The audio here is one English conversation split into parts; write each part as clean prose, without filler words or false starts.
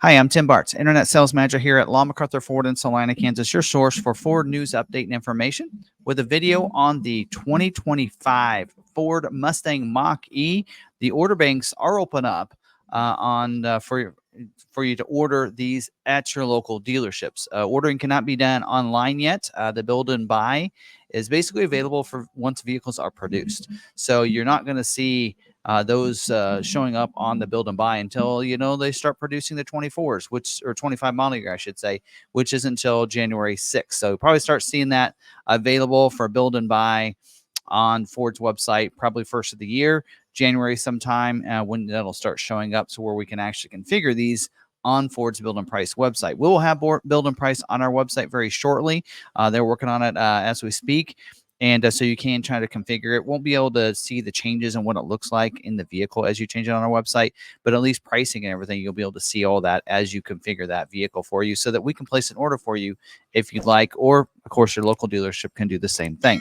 Hi, I'm Tim Bartz, Internet Sales Manager here at McArthur Ford in Salina, Kansas, your source for Ford news update and information with a video on the 2025 Ford Mustang Mach-E. The order banks are open up for you to order these at your local dealerships. Ordering cannot be done online yet. The build and buy is basically available for once vehicles are produced. So you're not going to see those showing up on the build and buy until they start producing the 24s, or 25 model year, I should say, which is until January 6th. So probably start seeing that available for build and buy on Ford's website, probably first of the year, January sometime, when that'll start showing up, so where we can actually configure these on Ford's build and price website. We will have build and price on our website very shortly. They're working on it as we speak. And so you can try to configure it. Won't be able to see the changes and what it looks like in the vehicle as you change it on our website, but at least pricing and everything, you'll be able to see all that as you configure that vehicle for you so that we can place an order for you if you'd like, or of course your local dealership can do the same thing.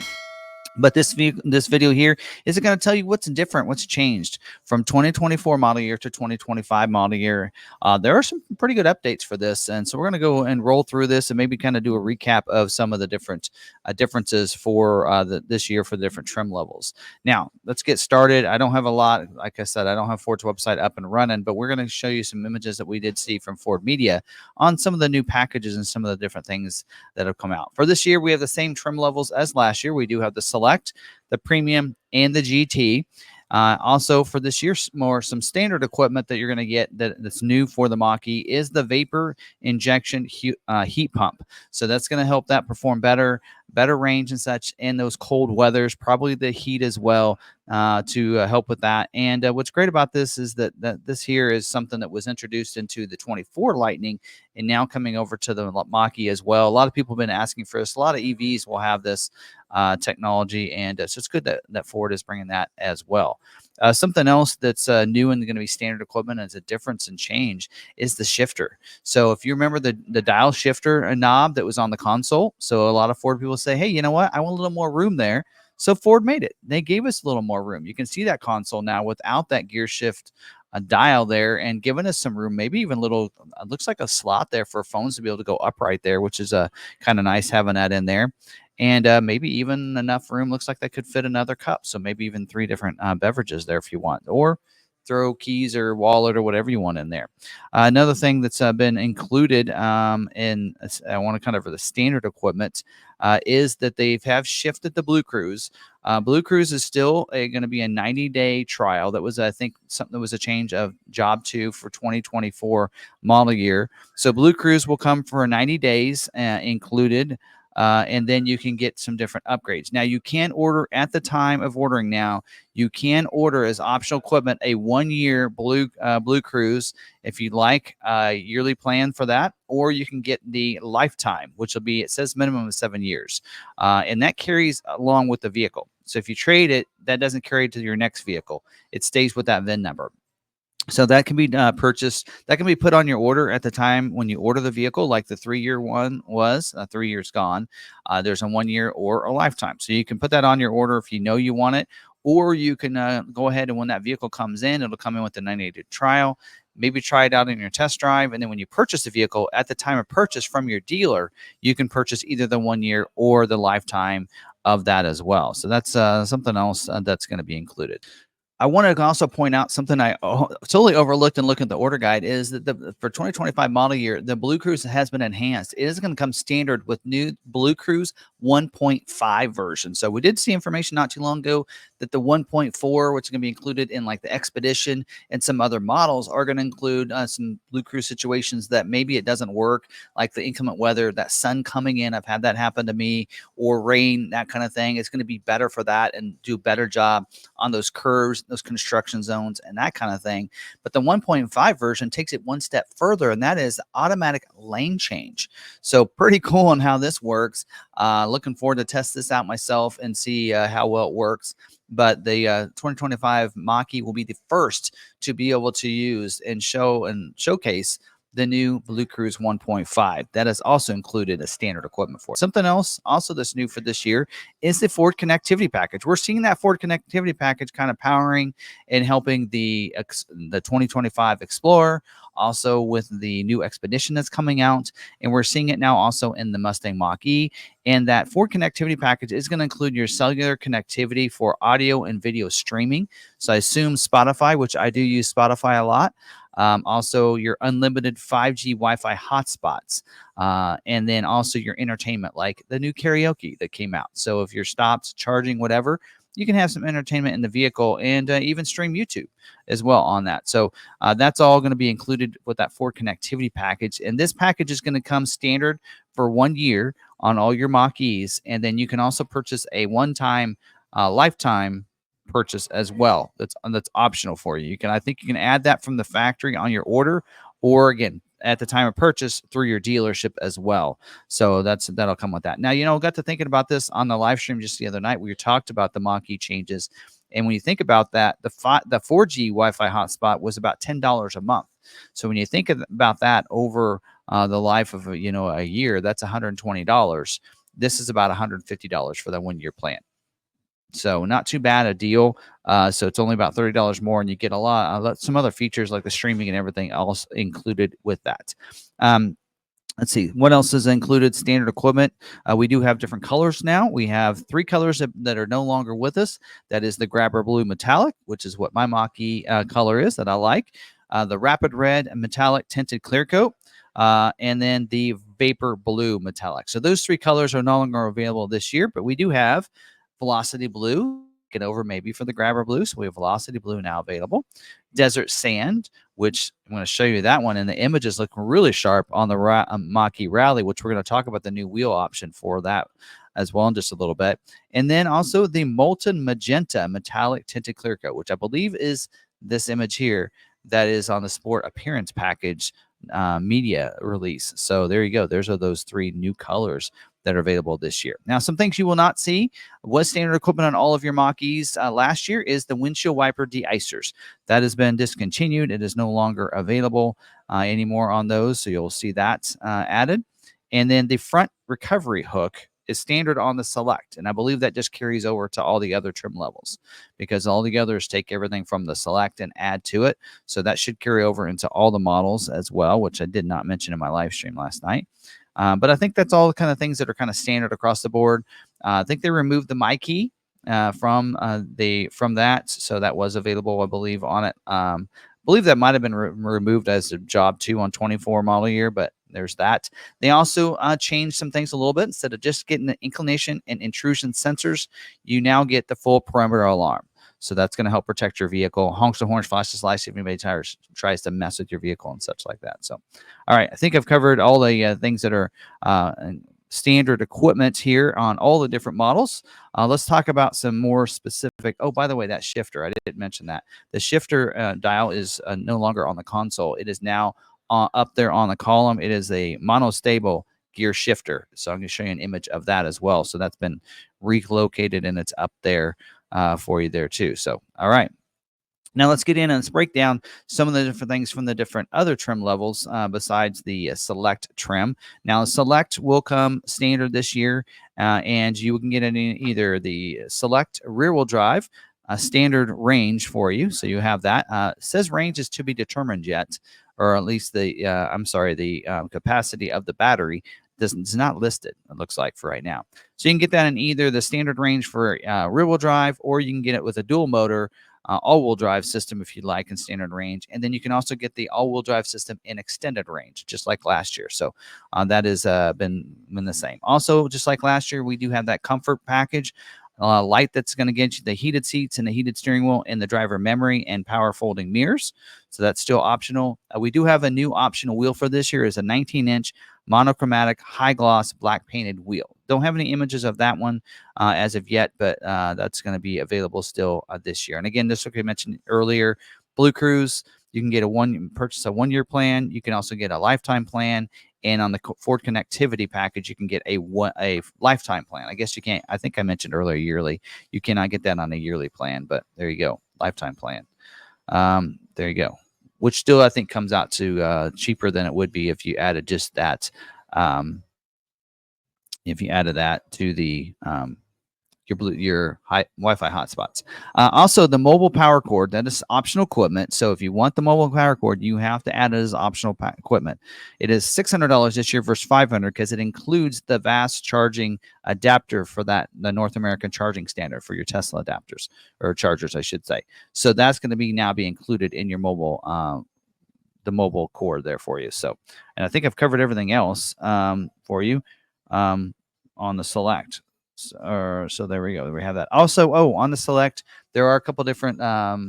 But this video here is going to tell you what's different, what's changed from 2024 model year to 2025 model year. There are some pretty good updates for this, and so we're going to go and roll through this and maybe kind of do a recap of some of the different differences for this year for the different trim levels. Now, let's get started. I don't have a lot. Like I said, I don't have Ford's website up and running, but we're going to show you some images that we did see from Ford Media on some of the new packages and some of the different things that have come out. For this year, we have the same trim levels as last year. We do have the Select, the Premium, and the GT. Also for this year, some standard equipment that you're going to get that's new for the Mach-E is the vapor injection heat pump. So that's going to help that perform better range and such in those cold weathers, probably the heat as well, to help with that. And what's great about this is that this here is something that was introduced into the 24 Lightning and now coming over to the Mach-E as well. A lot of people have been asking for this. A lot of EVs will have this technology, and so it's good that Ford is bringing that as well. Something else that's new and going to be standard equipment as a difference and change is the shifter. So if you remember the dial shifter knob that was on the console, so a lot of Ford people say, hey, you know what? I want a little more room there. So Ford made it. They gave us a little more room. You can see that console now without that gear shift dial there, and giving us some room, maybe even little, looks like a slot there for phones to be able to go upright there, which is kind of nice having that in there. And maybe even enough room, looks like that could fit another cup. So maybe even 3 different beverages there if you want, or throw keys or wallet or whatever you want in there. Another thing that's been included in, I want to kind of for the standard equipment, is that they have shifted the BlueCruise. BlueCruise is still going to be a 90-day trial. That was, I think, something that was a change of job 2 for 2024 model year. So BlueCruise will come for 90 days included. And then you can get some different upgrades. Now, you can order at the time of ordering now, you can order as optional equipment a 1-year BlueCruise if you'd like a yearly plan for that, or you can get the lifetime, which will be, it says minimum of 7 years. And that carries along with the vehicle. So if you trade it, that doesn't carry to your next vehicle. It stays with that VIN number. So that can be purchased, that can be put on your order at the time when you order the vehicle, like the 3-year one was. 3 years gone. There's a 1 year or a lifetime. So you can put that on your order if you know you want it, or you can go ahead and when that vehicle comes in, it'll come in with a 90-day trial. Maybe try it out in your test drive. And then when you purchase the vehicle at the time of purchase from your dealer, you can purchase either the 1 year or the lifetime of that as well. So that's something else that's going to be included. I want to also point out something I totally overlooked and looking at the order guide is that for 2025 model year, the BlueCruise has been enhanced. It is going to come standard with new BlueCruise 1.5 version. So we did see information not too long ago that the 1.4, which is going to be included in like the Expedition and some other models, are going to include some BlueCruise situations that maybe it doesn't work, like the inclement weather, that sun coming in. I've had that happen to me, or rain, that kind of thing. It's going to be better for that and do a better job on those curves, those construction zones, and that kind of thing. But the 1.5 version takes it one step further, and that is automatic lane change. So pretty cool on how this works. Looking forward to test this out myself and see how well it works. But the 2025 Mach-E will be the first to be able to use and showcase the new BlueCruise 1.5. That is also included as standard equipment for it. Something else also that's new for this year is the Ford Connectivity Package. We're seeing that Ford Connectivity Package kind of powering and helping the 2025 Explorer, also with the new Expedition that's coming out, and we're seeing it now also in the Mustang Mach-E. And that Ford connectivity package is going to include your cellular connectivity for audio and video streaming. So I assume Spotify, which I do use Spotify a lot. Also, your unlimited 5G Wi-Fi hotspots, and then also your entertainment, like the new karaoke that came out. So if you're stopped, charging, whatever, you can have some entertainment in the vehicle and even stream YouTube as well on that. So that's all going to be included with that Ford connectivity package. And this package is going to come standard for 1 year on all your Mach-E's. And then you can also purchase a one-time lifetime purchase as well. That's optional for you. I think you can add that from the factory on your order, or again at the time of purchase through your dealership as well. So that'll come with that. Now, got to thinking about this on the live stream just the other night. We talked about the Mach-E changes, and when you think about that, the 4G Wi-Fi hotspot was about $10 a month. So when you think about that over the life of a year, that's $120. This is about $150 for that 1 year plan. So not too bad a deal. So it's only about $30 more, and you get a lot some other features like the streaming and everything else included with that. Let's see what else is included. Standard equipment. We do have different colors now. We have 3 colors that are no longer with us. That is the Grabber Blue Metallic, which is what my Mach-E color is that I like. The Rapid Red Metallic Tinted Clear Coat. And then the Vapor Blue Metallic. So those 3 colors are no longer available this year, but we do have Velocity Blue, get over maybe for the Grabber Blue. So we have Velocity Blue now available. Desert Sand, which I'm going to show you that one. And the images look really sharp on the Mach-E Rally, which we're going to talk about the new wheel option for that as well in just a little bit. And then also the Molten Magenta Metallic Tinted Clear Coat, which I believe is this image here that is on the Sport Appearance Package media release. So there you go. Those are those 3 new colors that are available this year. Now, some things you will not see was standard equipment on all of your Mach-E's last year is the windshield wiper de-icers. That has been discontinued. It is no longer available anymore on those. So you'll see that added. And then the front recovery hook is standard on the Select. And I believe that just carries over to all the other trim levels because all the others take everything from the Select and add to it. So that should carry over into all the models as well, which I did not mention in my live stream last night. But I think that's all the kind of things that are kind of standard across the board. I think they removed the My Key from that, so that was available, I believe, on it. I believe that might have been removed as a job 2 on 24 model year, but there's that. They also changed some things a little bit. Instead of just getting the inclination and intrusion sensors, you now get the full perimeter alarm. So that's going to help protect your vehicle. Honks the horns, flashes lights if anybody tries to mess with your vehicle and such like that. So, all right, I think I've covered all the things that are standard equipment here on all the different models. Let's talk about some more specific. Oh, by the way, that shifter, I didn't mention that. The shifter dial is no longer on the console. It is now up there on the column. It is a monostable gear shifter. So I'm going to show you an image of that as well. So that's been relocated and it's up there for you there too. So, all right. Now let's get in and let's break down some of the different things from the different other trim levels besides the Select trim. Now, Select will come standard this year, and you can get it in either the Select rear-wheel drive, standard range for you. So you have that. It says range is to be determined yet, or at least the capacity of the battery is not listed, it looks like, for right now. So you can get that in either the standard range for rear-wheel drive, or you can get it with a dual motor all-wheel drive system if you like in standard range. And then you can also get the all-wheel drive system in extended range, just like last year. So that has been the same. Also, just like last year, we do have that comfort package. Light that's going to get you the heated seats and the heated steering wheel and the driver memory and power folding mirrors. So that's still optional. We do have a new optional wheel for this year. Is a 19-inch monochromatic high gloss black painted wheel. Don't have any images of that one as of yet, but that's going to be available still this year. And again, this like I mentioned earlier, BlueCruise, you can get purchase a 1-year plan. You can also get a lifetime plan. And on the Ford connectivity package, you can get a lifetime plan. I guess you can't. I think I mentioned earlier yearly. You cannot get that on a yearly plan, but there you go, lifetime plan. There you go. Which still I think comes out to cheaper than it would be if you added just that. If you added that to the your Wi-Fi hotspots. Also, the mobile power cord, that is optional equipment. So if you want the mobile power cord, you have to add it as optional equipment. It is $600 this year versus $500 because it includes the vast charging adapter for the North American charging standard for your Tesla adapters or chargers, I should say. So that's going to be included in your mobile the mobile cord there for you. So, and I think I've covered everything else for you on the Select. So there we go. We have that. Also, on the Select, there are a couple different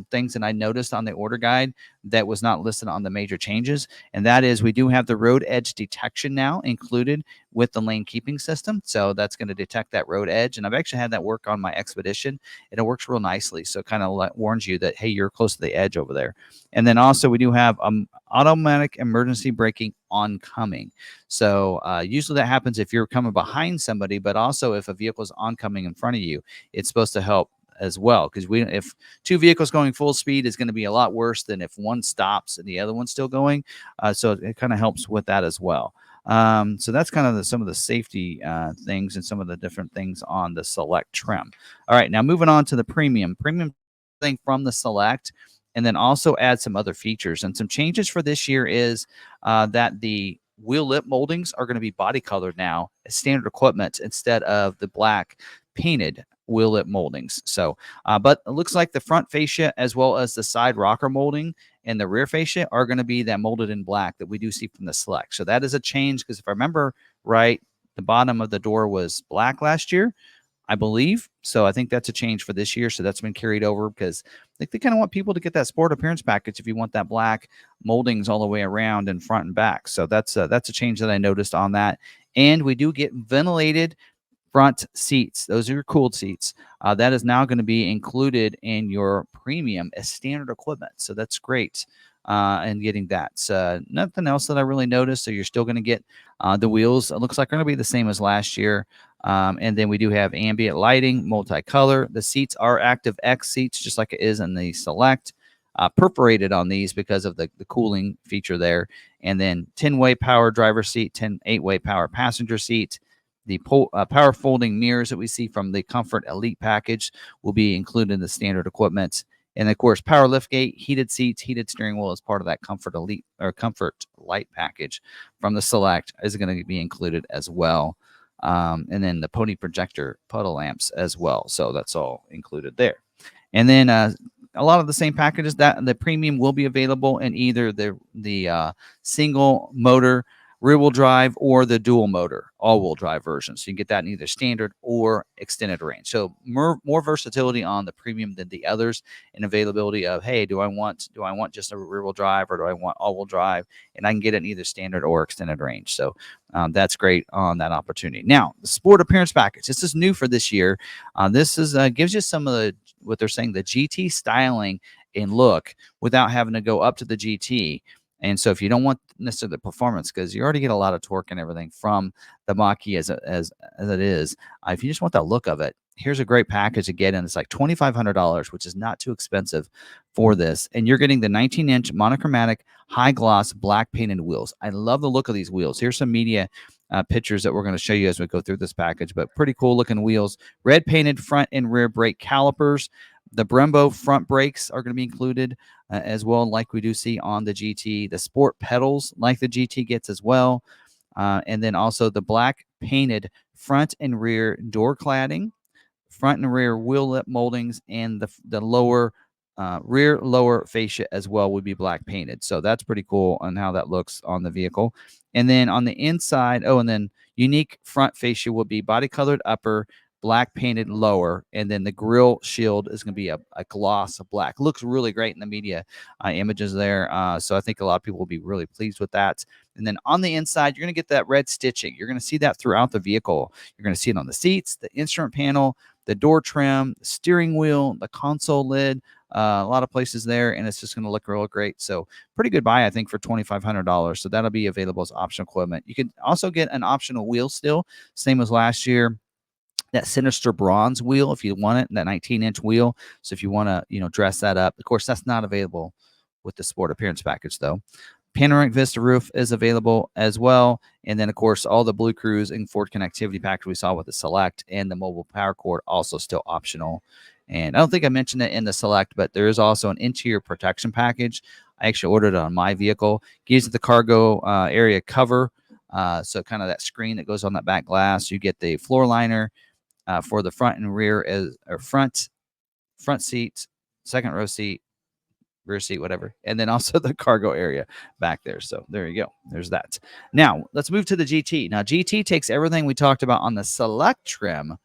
things that I noticed on the order guide that was not listed on the major changes, and that is we do have the road edge detection now included with the lane keeping system. So that's going to detect that road edge, and I've actually had that work on my Expedition, and it works real nicely. So it kind of warns you that, hey, you're close to the edge over there. And then also we do have automatic emergency braking oncoming. So usually that happens if you're coming behind somebody, but also if a vehicle is oncoming in front of you, it's supposed to help as well, because if two vehicles going full speed is going to be a lot worse than if one stops and the other one's still going. So it kind of helps with that as well. So that's kind of some of the safety things and some of the different things on the Select trim. All right, now moving on to the premium thing from the Select, and then also add some other features. And some changes for this year is that the wheel lip moldings are going to be body colored now as standard equipment instead of the black painted wheel lip moldings. So, but it looks like the front fascia as well as the side rocker molding and the rear fascia are going to be that molded in black that we do see from the Select. So that is a change, because if I remember right, the bottom of the door was black last year, I believe. So I think that's a change for this year. So that's been carried over, because I think they kind of want people to get that sport appearance package if you want that black moldings all the way around in front and back. So that's a change that I noticed on that. And we do get ventilated front seats. Those are your cooled seats. That is now going to be included in your premium as standard equipment. So that's great. And getting that. Nothing else that I really noticed. So you're still going to get the wheels. It looks like they're going to be the same as last year. And then we do have ambient lighting, multicolor. The seats are Active X seats, just like it is in the Select. Perforated on these because of the cooling feature there. And then 10-way power driver seat, 8-way power passenger seat. The power folding mirrors that we see from the Comfort Elite package will be included in the standard equipment. And of course, power liftgate, heated seats, heated steering wheel as part of that Comfort Elite or Comfort Light package from the Select is going to be included as well. And then the Pony projector puddle lamps as well. So that's all included there. And then a lot of the same packages that the premium will be available in either the single motor rear-wheel drive or the dual motor all-wheel drive version. So you can get that in either standard or extended range. So more versatility on the premium than the others, and availability of, hey, do I want just a rear-wheel drive or do I want all-wheel drive? And I can get it in either standard or extended range. So that's great on that opportunity. Now, the sport appearance package. This is new for this year. This is gives you some of the, what they're saying, the GT styling and look without having to go up to the GT. And so if you don't want necessarily the performance, because you already get a lot of torque and everything from the Mach-E as it is, if you just want the look of it, here's a great package to get in. It's like $2,500, which is not too expensive for this. And you're getting the 19-inch monochromatic high-gloss black painted wheels. I love the look of these wheels. Here's some media pictures that we're going to show you as we go through this package, but pretty cool looking wheels. Red painted front and rear brake calipers. The Brembo front brakes are going to be included as well, like we do see on the GT. The sport pedals, like the GT gets as well. And then also the black painted front and rear door cladding, front and rear wheel lip moldings, and the lower rear lower fascia as well would be black painted. So that's pretty cool on how that looks on the vehicle. And then on the inside, and then unique front fascia will be body colored upper, black painted lower, and then the grill shield is going to be a gloss of black. Looks really great in the media images there. So I think a lot of people will be really pleased with that. And then on the inside, you're going to get that red stitching. You're going to see that throughout the vehicle. You're going to see it on the seats, the instrument panel, the door trim, the steering wheel, the console lid, a lot of places there, and it's just going to look real great. So pretty good buy, I think, for $2,500. So that'll be available as optional equipment. You can also get an optional wheel still, same as last year. That Sinister bronze wheel, if you want it, that 19-inch wheel. So if you want to, dress that up. Of course, that's not available with the sport appearance package, though. Panoramic Vista roof is available as well. And then, of course, all the BlueCruise and Ford connectivity package we saw with the Select and the mobile power cord also still optional. And I don't think I mentioned it in the Select, but there is also an interior protection package. I actually ordered it on my vehicle. Gives it the cargo area cover. So kind of that screen that goes on that back glass. You get the floor liner for the front and rear as or front seat, second row seat, rear seat, whatever, and then also the cargo area back there. So there you go. There's that. Now let's move to the GT. Now GT takes everything we talked about on the Select trim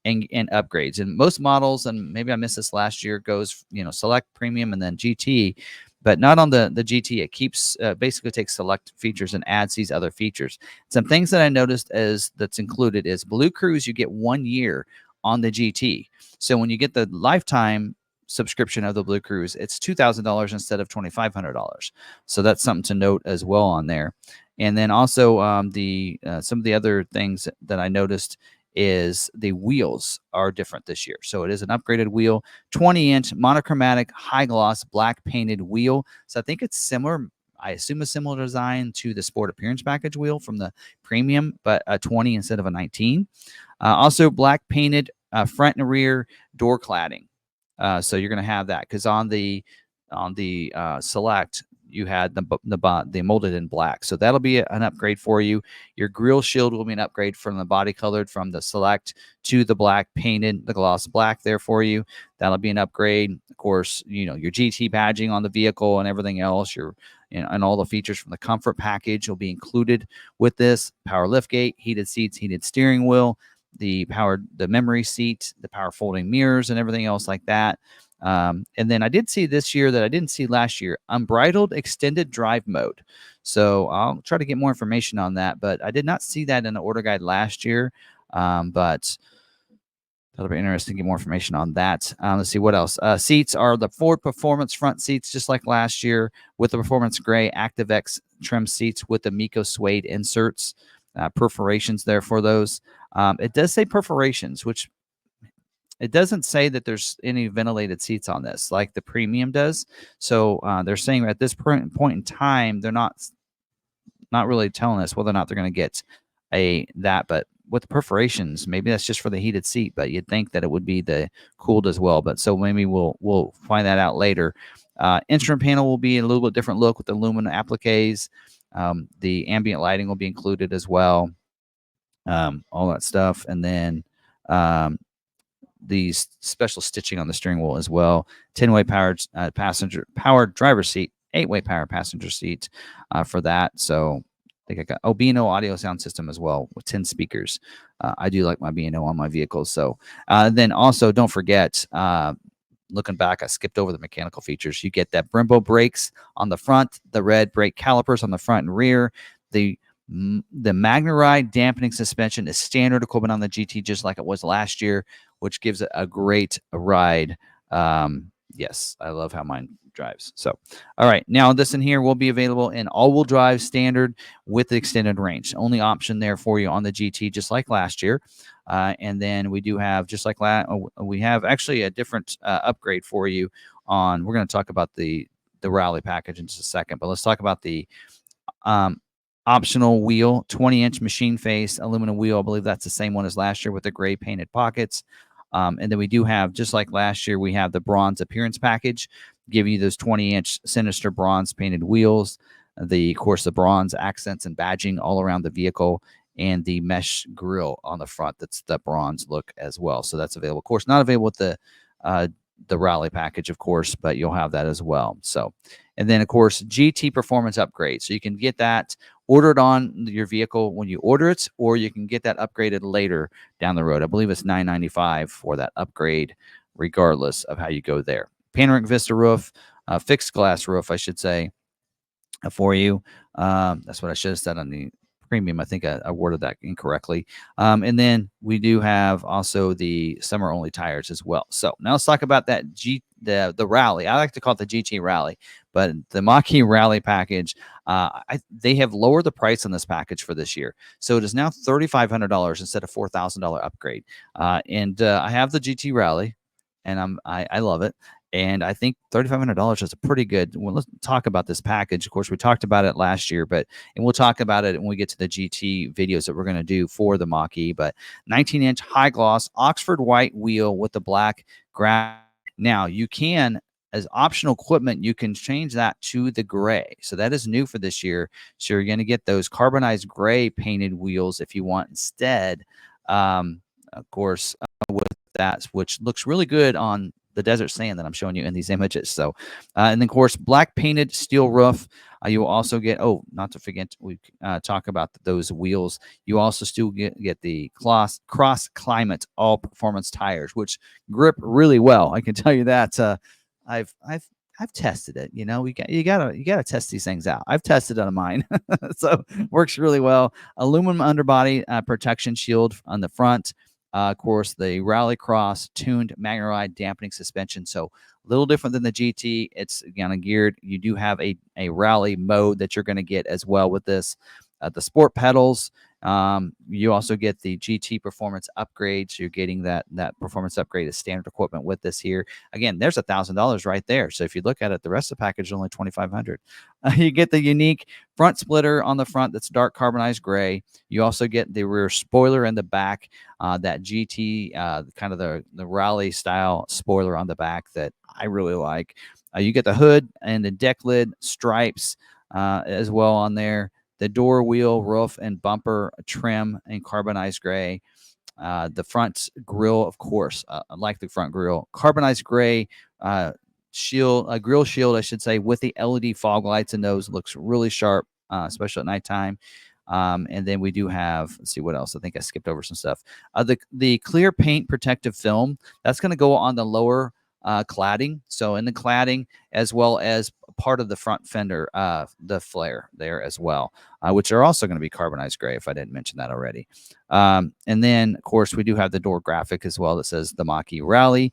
and upgrades. And most models, and maybe I missed this last year, goes Select, Premium, and then GT. But not on the GT. It keeps basically takes Select features and adds these other features. Some things that I noticed that's included is BlueCruise. You get 1 year on the GT. So when you get the lifetime subscription of the BlueCruise, it's $2,000 instead of $2,500. So that's something to note as well on there. And then also some of the other things that I noticed is the wheels are different this year. So it is an upgraded wheel, 20-inch monochromatic high gloss black painted wheel. So I think it's similar. I assume a similar design to the Sport Appearance Package wheel from the Premium, but a 20 instead of a 19. Also black painted front and rear door cladding. So you're going to have that because on the Select you had the molded in black, so that'll be an upgrade for you. Your grille shield will be an upgrade from the body colored from the Select to the black painted, the gloss black there for you. That'll be an upgrade. Of course, your GT badging on the vehicle and everything else. And all the features from the comfort package will be included with this. Power liftgate, heated seats, heated steering wheel, the memory seat, the power folding mirrors, and everything else like that. And then I did see this year that I didn't see last year, unbridled extended drive mode. So I'll try to get more information on that, but I did not see that in the order guide last year. But that'll be interesting to get more information on that. Let's see what else. Seats are the Ford Performance front seats, just like last year, with the Performance Gray ActiveX trim seats with the Mico suede inserts, perforations there for those. It does say perforations, which it doesn't say that there's any ventilated seats on this like the Premium does. So they're saying at this point in time, they're not really telling us whether or not they're going to get that. But with the perforations, maybe that's just for the heated seat, but you'd think that it would be the cooled as well. But so maybe we'll find that out later. Instrument panel will be a little bit different look with aluminum appliques. The ambient lighting will be included as well. All that stuff. And then the special stitching on the steering wheel as well. 10-way powered powered driver's seat, 8-way power passenger seat for that. So I think I got B&O audio sound system as well with 10 speakers. I do like my B&O on my vehicles. So then also don't forget, looking back, I skipped over the mechanical features. You get that Brembo brakes on the front, the red brake calipers on the front and rear. The MagneRide dampening suspension is standard equipment on the GT, just like it was last year, which gives it a great ride. Yes, I love how mine drives. So, all right, now this in here will be available in all-wheel drive standard with the extended range. Only option there for you on the GT, just like last year. And then we do have, just like we have actually a different upgrade for you on. We're going to talk about the rally package in just a second, but let's talk about the optional wheel, 20-inch machine face aluminum wheel. I believe that's the same one as last year with the gray painted pockets. And then we do have, just like last year, we have the bronze appearance package, giving you those 20-inch sinister bronze painted wheels, of course, the bronze accents and badging all around the vehicle, and the mesh grille on the front. That's the bronze look as well. So that's available. Of course, not available with the rally package, of course, but you'll have that as well. So, and then, of course, GT performance upgrade. So you can get that ordered on your vehicle when you order it, or you can get that upgraded later down the road. I believe it's $995 for that upgrade, regardless of how you go there. Panoramic Vista roof, fixed glass roof, I should say, for you. That's what I should have said on the Premium. I think I worded that incorrectly. And then we do have also the summer only tires as well. So now let's talk about that the rally. I like to call it the GT rally, but the Mach-E rally package, they have lowered the price on this package for this year. So it is now $3,500 instead of $4,000 upgrade. And I have the GT rally, and I love it. And I think $3,500 is a pretty good. Well, let's talk about this package. Of course, we talked about it last year, and we'll talk about it when we get to the GT videos that we're going to do for the Mach-E. But 19-inch high gloss Oxford white wheel with the black graphic. Now you can, as optional equipment, you can change that to the gray. So that is new for this year. So you're going to get those carbonized gray painted wheels if you want instead. Of course, with that, which looks really good on the desert sand that I'm showing you in these images. So, and then of course, black painted steel roof. You will also get, oh, not to forget, we talk about those wheels. You also still get the cross climate all performance tires, which grip really well. I can tell you that. I've tested it. You know, you gotta test these things out. I've tested it on mine, so works really well. Aluminum underbody protection shield on the front. Of course, the Rally Cross tuned magnetite dampening suspension. So a little different than the GT. It's kind of geared. You do have a rally mode that you're going to get as well with this. The sport pedals. You also get the GT performance upgrade. So you're getting that performance upgrade as standard equipment with this here. Again, there's $1,000 right there. So if you look at it, the rest of the package is only $2,500. You get the unique front splitter on the front that's dark carbonized gray. You also get the rear spoiler in the back, that GT kind of the rally style spoiler on the back that I really like. You get the hood and the deck lid stripes as well on there. The door, wheel, roof, and bumper trim in carbonized gray. The front grille, of course, I like the front grille. Carbonized gray shield, grill shield, I should say, with the LED fog lights and those. Looks really sharp, especially at nighttime. And then we do have, let's see what else. I think I skipped over some stuff. The clear paint protective film, that's going to go on the lower cladding. So in the cladding, as well as part of the front fender, the flare there as well, which are also going to be carbonized gray, if I didn't mention that already. And then, of course, we do have the door graphic as well that says the Mach-E Rally.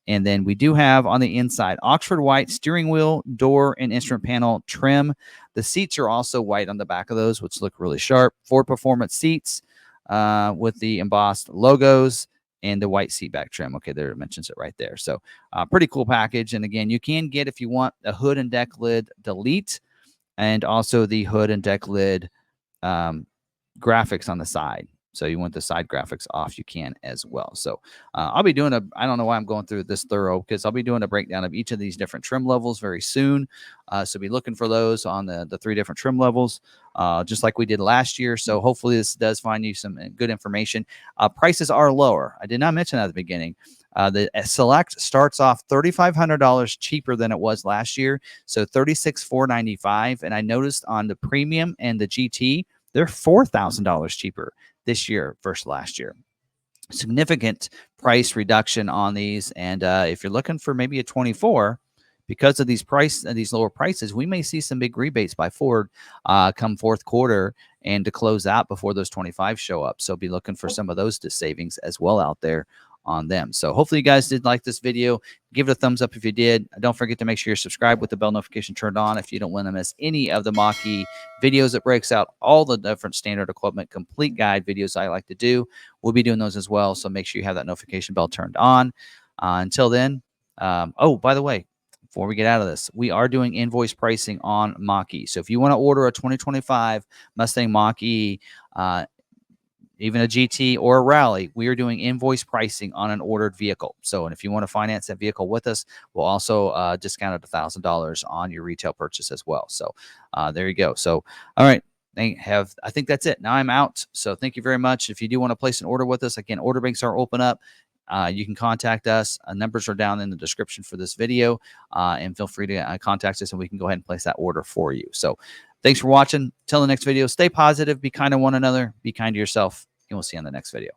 And then we do have on the inside Oxford white steering wheel, door, and instrument panel trim. The seats are also white on the back of those, which look really sharp. Ford Performance seats with the embossed logos and the white seat back trim. Okay, there it mentions it right there. So pretty cool package. And again, you can get, if you want, a hood and deck lid delete, and also the hood and deck lid graphics on the side. So you want the side graphics off, you can as well. So I'll be doing I don't know why I'm going through this thorough, because I'll be doing a breakdown of each of these different trim levels very soon. So be looking for those on the 3 different trim levels, just like we did last year. So hopefully this does find you some good information. Prices are lower. I did not mention that at the beginning. The Select starts off $3,500 cheaper than it was last year. So $36,495. And I noticed on the Premium and the GT, they're $4,000 cheaper this year versus last year. Significant price reduction on these. And if you're looking for maybe a 24, because of these lower prices, we may see some big rebates by Ford come fourth quarter and to close out before those 25 show up. So be looking for some of those savings as well out there on them. So hopefully you guys did like this video. Give it a thumbs up if you did. Don't forget to make sure you're subscribed with the bell notification turned on if you don't want to miss any of the Mach-E videos that breaks out all the different standard equipment complete guide videos I like to do. We'll be doing those as well, so make sure you have that notification bell turned on. Until then, oh, by the way, before we get out of this, we are doing invoice pricing on Mach-E. So if you want to order a 2025 Mustang Mach-E, even a GT or a Rally, we are doing invoice pricing on an ordered vehicle. So, and if you want to finance that vehicle with us, we'll also discount it $1,000 on your retail purchase as well. So there you go. So, all right. I think that's it. Now I'm out. So thank you very much. If you do want to place an order with us, again, order banks are open up. You can contact us. Numbers are down in the description for this video, and feel free to contact us and we can go ahead and place that order for you. So thanks for watching. Till the next video, stay positive, be kind to one another, be kind to yourself, and we'll see you on the next video.